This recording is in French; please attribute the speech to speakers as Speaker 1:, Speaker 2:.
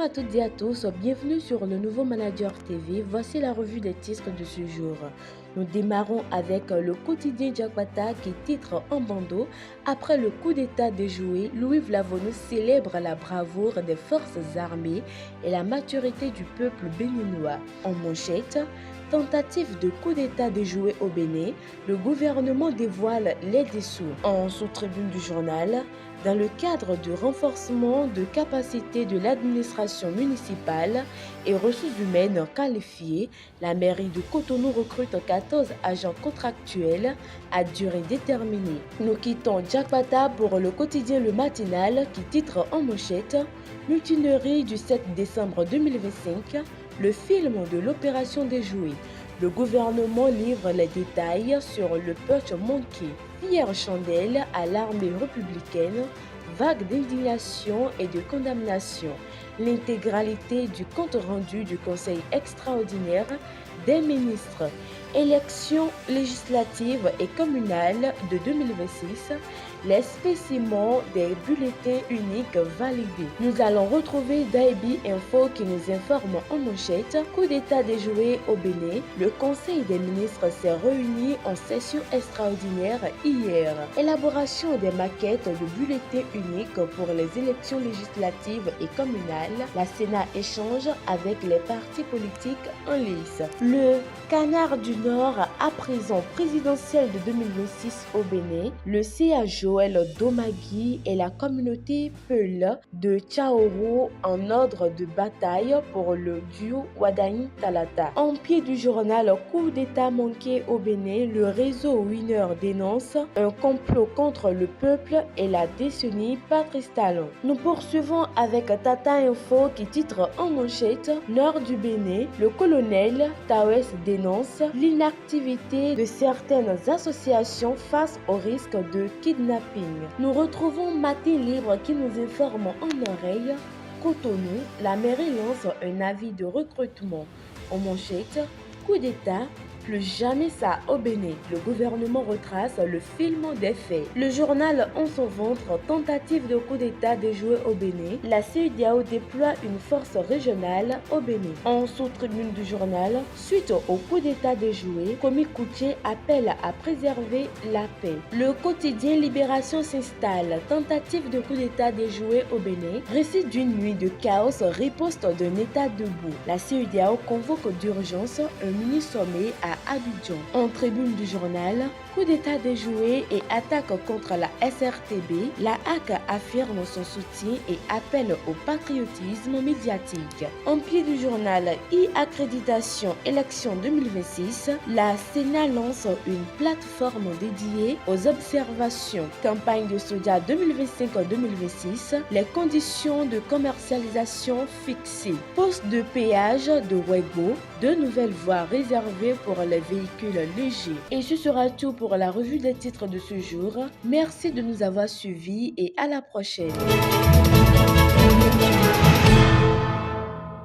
Speaker 1: à toutes et à tous, bienvenue sur le nouveau Manager TV. Voici la revue des titres de ce jour. Nous démarrons avec le quotidien Diakwata qui titre en bandeau: après le coup d'état déjoué, Louis Vlavonu célèbre la bravoure des forces armées et la maturité du peuple béninois. En manchette, tentative de coup d'état déjoué au Bénin, le gouvernement dévoile les dessous. En sous-tribune du journal, dans le cadre du renforcement de capacité de l'administration municipale et ressources humaines qualifiées, la mairie de Cotonou recrute 14 agents contractuels à durée déterminée. Nous quittons Diakwata pour le quotidien Le Matinal qui titre en manchette: mutinerie du 7 décembre 2025, le film de l'opération déjouée. Le gouvernement livre les détails sur le putsch manqué. Pierre Chandelle à l'armée républicaine, vague d'indignation et de condamnation. L'intégralité du compte rendu du Conseil extraordinaire des ministres. Élections législatives et communales de 2026, les spécimens des bulletins uniques validés. Nous allons retrouver Daibi Info qui nous informe en manchette: coup d'état déjoué au Bénin. Le Conseil des ministres s'est réuni en session extraordinaire hier. Élaboration des maquettes de bulletins uniques pour les élections législatives et communales. La Sénat échange avec les partis politiques en lice. Le Canard du Nord à prison présidentielle de 2026 au Bénin. Le CA Joël Domagui et la communauté Peul de Tchaoro en ordre de bataille pour le duo Wadain Talata. En pied du journal, coup d'état manqué au Bénin, le réseau Winner dénonce un complot contre le peuple et la décennie Patrice Talon. Nous poursuivons avec Tata Info qui titre en manchette: nord du Bénin, le colonel Tawes dénonce l'inactivité de certaines associations face au risque de kidnapping. Nous retrouvons Matin Libre qui nous informe en oreille: Cotonou, la mairie lance un avis de recrutement. En manchette, coup d'état, plus jamais ça au Bénin. Le gouvernement retrace le film des faits. Le journal En son ventre, tentative de coup d'état déjoué au Bénin. La CEDEAO déploie une force régionale au Bénin. En sous-tribune du journal, suite au coup d'état déjoué, Komi Kouché appelle à préserver la paix. Le quotidien Libération s'installe, tentative de coup d'état déjoué au Bénin. Récit d'une nuit de chaos, riposte d'un état debout. La CEDEAO convoque d'urgence un mini-sommet à Abidjan. En tribune du journal, coup d'état déjoué et attaque contre la SRTB, la HAC affirme son soutien et appelle au patriotisme médiatique. En pied du journal e-accréditation élection 2026, la Sénat lance une plateforme dédiée aux observations. Campagne de soja 2025-2026, les conditions de commercialisation fixées. Poste de péage de Wego, 2 nouvelles voies réservées pour les véhicules légers. Et ce sera tout pour la revue des titres de ce jour. Merci de nous avoir suivis et à la prochaine.